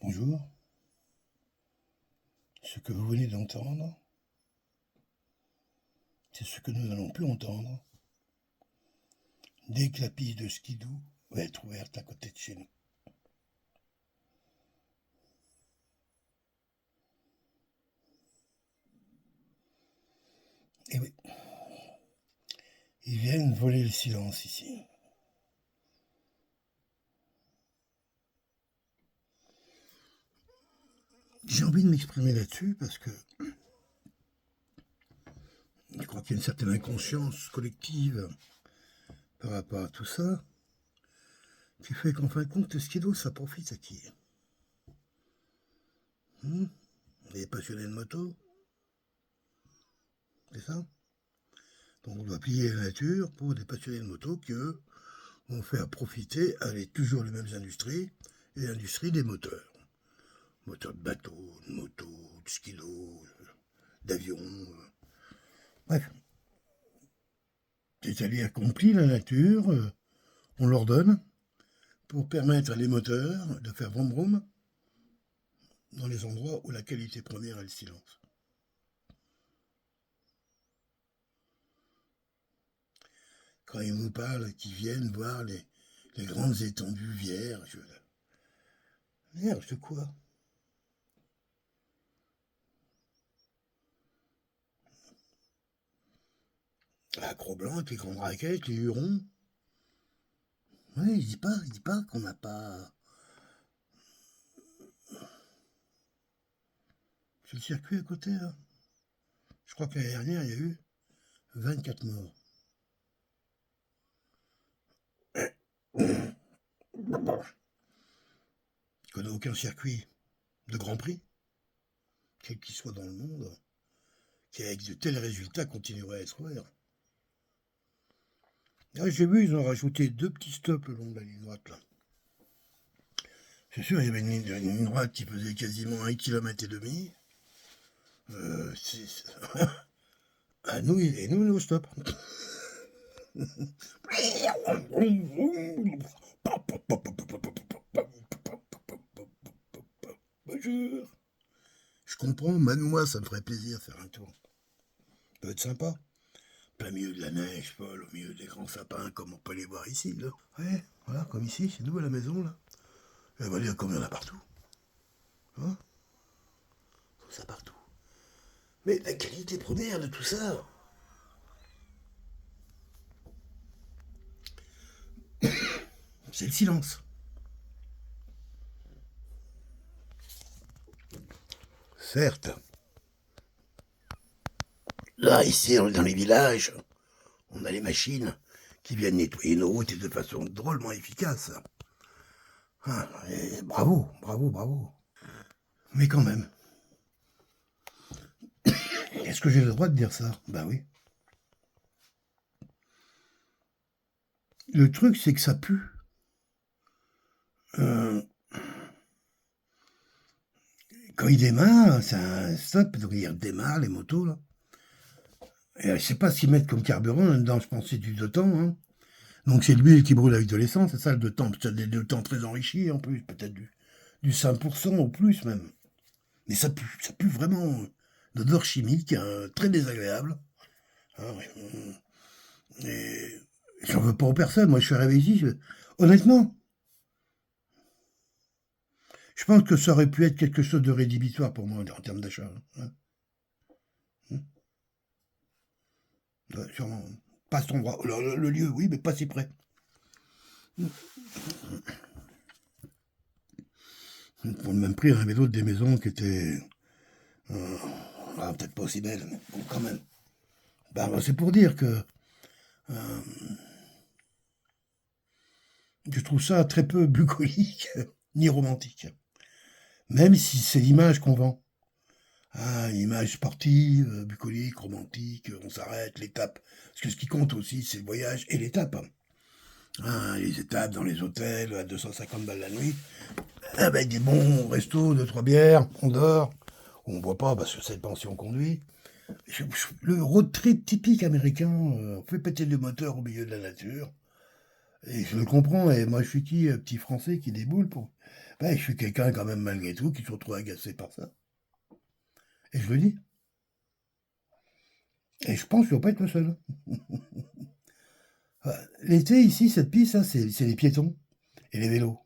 Bonjour. Ce que vous venez d'entendre, c'est ce que nous n'allons plus entendre dès que la piste de skidoo va être ouverte à côté de chez nous. Et oui, ils viennent voler le silence ici. J'ai envie de m'exprimer là-dessus parce que je crois qu'il y a une certaine inconscience collective par rapport à tout ça qui fait qu'en fin de compte, le skido, ça profite à qui? Les passionnés de moto, c'est ça? Donc on doit plier la nature pour des passionnés de moto qui, eux, vont faire profiter avec toujours les mêmes industries et l'industrie des moteurs. Moteurs de bateau, de moto, de skido, d'avion. Bref. C'est-à-dire qu'on plie la nature, on leur donne pour permettre à les moteurs de faire vroom vroom dans les endroits où la qualité première est le silence. Quand ils nous parlent qu'ils viennent voir les grandes étendues vierges. Vierges de quoi? La Cro-Blanc, les grandes raquettes, les hurons. Oui, il dit pas qu'on n'a pas. C'est le circuit à côté, là. Je crois que l'année dernière, il y a eu 24 morts. Je connais aucun circuit de Grand Prix, quel qu'il soit dans le monde, qui avec de tels résultats continuerait à être ouvert. Ah, j'ai vu, ils ont rajouté 2 petits stops le long de la ligne droite, là. C'est sûr, il y avait une ligne droite qui faisait quasiment 1,5 km. Ah, nous, et nous, au stop. Bonjour. Je comprends, même moi, ça me ferait plaisir de faire un tour. Ça peut être sympa. Plein milieu de la neige folle, au milieu des grands sapins, comme on peut les voir ici, là. Ouais, voilà, comme ici, chez nous, à la maison, là. Et va dire comme il y en a partout. Hein? Ça partout. Mais la qualité première de tout ça, c'est le silence. Certes. Là, ici, dans les villages, on a les machines qui viennent nettoyer nos routes de façon drôlement efficace. Ah, bravo, bravo, bravo. Mais quand même. Est-ce que j'ai le droit de dire ça? Ben oui. Le truc, c'est que ça pue. Quand il démarre, c'est un stop, donc il redémarre les motos, là. Et je sais pas ce qu'ils mettent comme carburant là-dedans, je pense que c'est du Dotan, hein. Donc c'est de l'huile qui brûle avec de l'essence, c'est ça le Dotan, peut-être des Dotans très enrichis en plus, peut-être du 5% ou plus même. Mais ça pue vraiment d'odeur chimique, hein, très désagréable. Hein, et j'en veux pas aux personnes, moi je suis arrivé ici, honnêtement, je pense que ça aurait pu être quelque chose de rédhibitoire pour moi en termes d'achat. Hein. Ouais, sûrement. Pas cet endroit. Le lieu, oui, mais pas si près. Pour le même prix, il y en avait d'autres des maisons qui étaient. Peut-être pas aussi belles, mais bon, quand même. Ben, c'est pour dire que je trouve ça très peu bucolique, ni romantique. Même si c'est l'image qu'on vend. Ah, une image sportive, bucolique, romantique, on s'arrête, l'étape. Parce que ce qui compte aussi, c'est le voyage et l'étape. Ah, les étapes dans les hôtels à 250 balles la nuit, avec des bons restos, 2-3 bières, on dort. On ne boit pas parce que c'est pension conduit. Le road trip typique américain, on fait péter le moteur au milieu de la nature. Et je le comprends, et moi je suis qui, petit français qui déboule Ben, je suis quelqu'un quand même malgré tout qui se retrouve agacé par ça. Et je le dis. Et je pense que je ne dois pas être le seul. L'été, ici, cette piste, là, c'est les piétons et les vélos.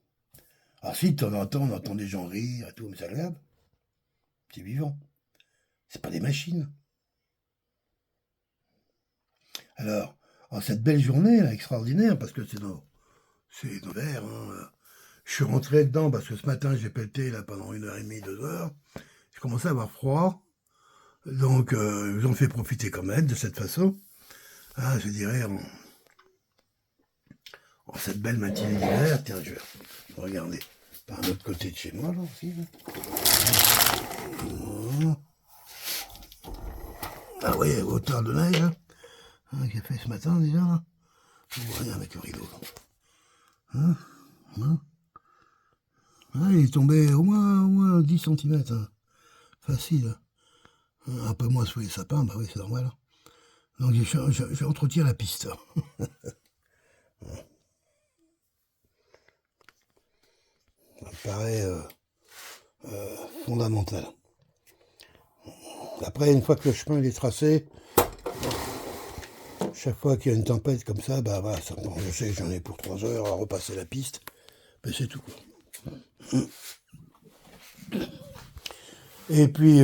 Alors si, de temps en temps, on entend des gens rire et tout, mais c'est agréable. C'est vivant. C'est pas des machines. Alors, en cette belle journée, là, extraordinaire, parce que c'est nos verres, hein, je suis rentré dedans parce que ce matin, j'ai pelleté là, pendant 1h30, 2 heures. Je commençais à avoir froid. Donc, j'en fais profiter quand même de cette façon. Ah, je dirais, en cette belle matinée d'hiver, tiens, je vais regarder par un autre côté de chez moi, là aussi. Là. Ah ouais, hauteur de neige, hein, qu'il a fait ce matin déjà, là. Je vois rien avec le rideau. Hein, hein. Ah, il est tombé au moins 10 cm. Hein. Facile. Un peu moins sous les sapins, bah oui, c'est normal. Hein. Donc j'entretiens la piste. Ça me paraît fondamental. Après, une fois que le chemin est tracé, chaque fois qu'il y a une tempête comme ça, bah voilà, je sais que j'en ai pour 3 heures à repasser la piste, mais c'est tout. Et puis,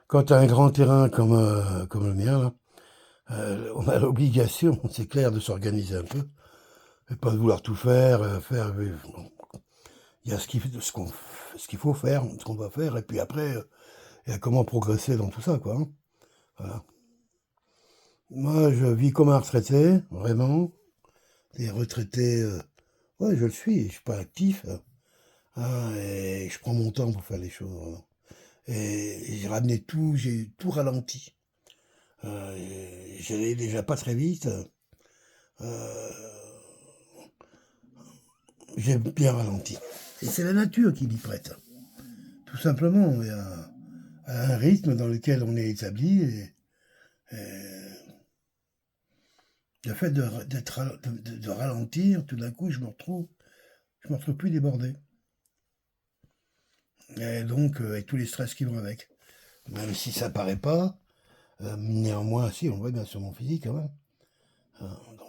quand tu as un grand terrain comme le mien, là, on a l'obligation, c'est clair, de s'organiser un peu, et pas de vouloir tout faire. Il y a ce qu'il faut faire, ce qu'on doit faire, et puis après, il y a comment progresser dans tout ça, quoi. Hein. Voilà. Moi, je vis comme un retraité, vraiment. Les retraités, ouais, je le suis pas actif. Hein, et je prends mon temps pour faire les choses. Vraiment. Et j'ai tout ralenti. J'allais déjà pas très vite. Euh, j'ai bien ralenti. Et c'est la nature qui m'y prête. Tout simplement, il y a un rythme dans lequel on est établi et le fait de ralentir, tout d'un coup, je me retrouve plus débordé. Et donc, avec tous les stress qui vont avec. Même si ça paraît pas, néanmoins, si, on voit bien sur mon physique quand même. Donc,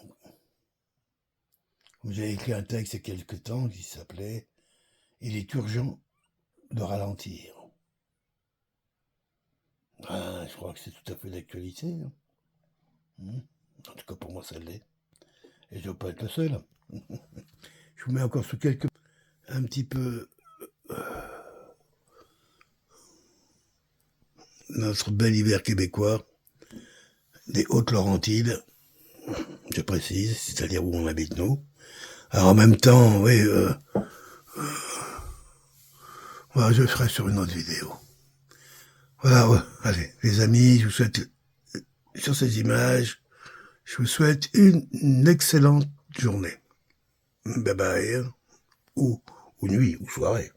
j'ai écrit un texte il y a quelque temps qui s'appelait « Il est urgent de ralentir ». Je crois que c'est tout à fait d'actualité. Hein. En tout cas, pour moi, ça l'est. Et je ne dois pas être le seul. Je vous mets encore sous un petit peu notre bel hiver québécois, des Hautes-Laurentides, je précise, c'est-à-dire où on habite nous. Alors en même temps, oui, voilà, je ferai sur une autre vidéo. Voilà, ouais. Allez, les amis, je vous souhaite, sur ces images, je vous souhaite une excellente journée. Bye bye, ou nuit, ou soirée.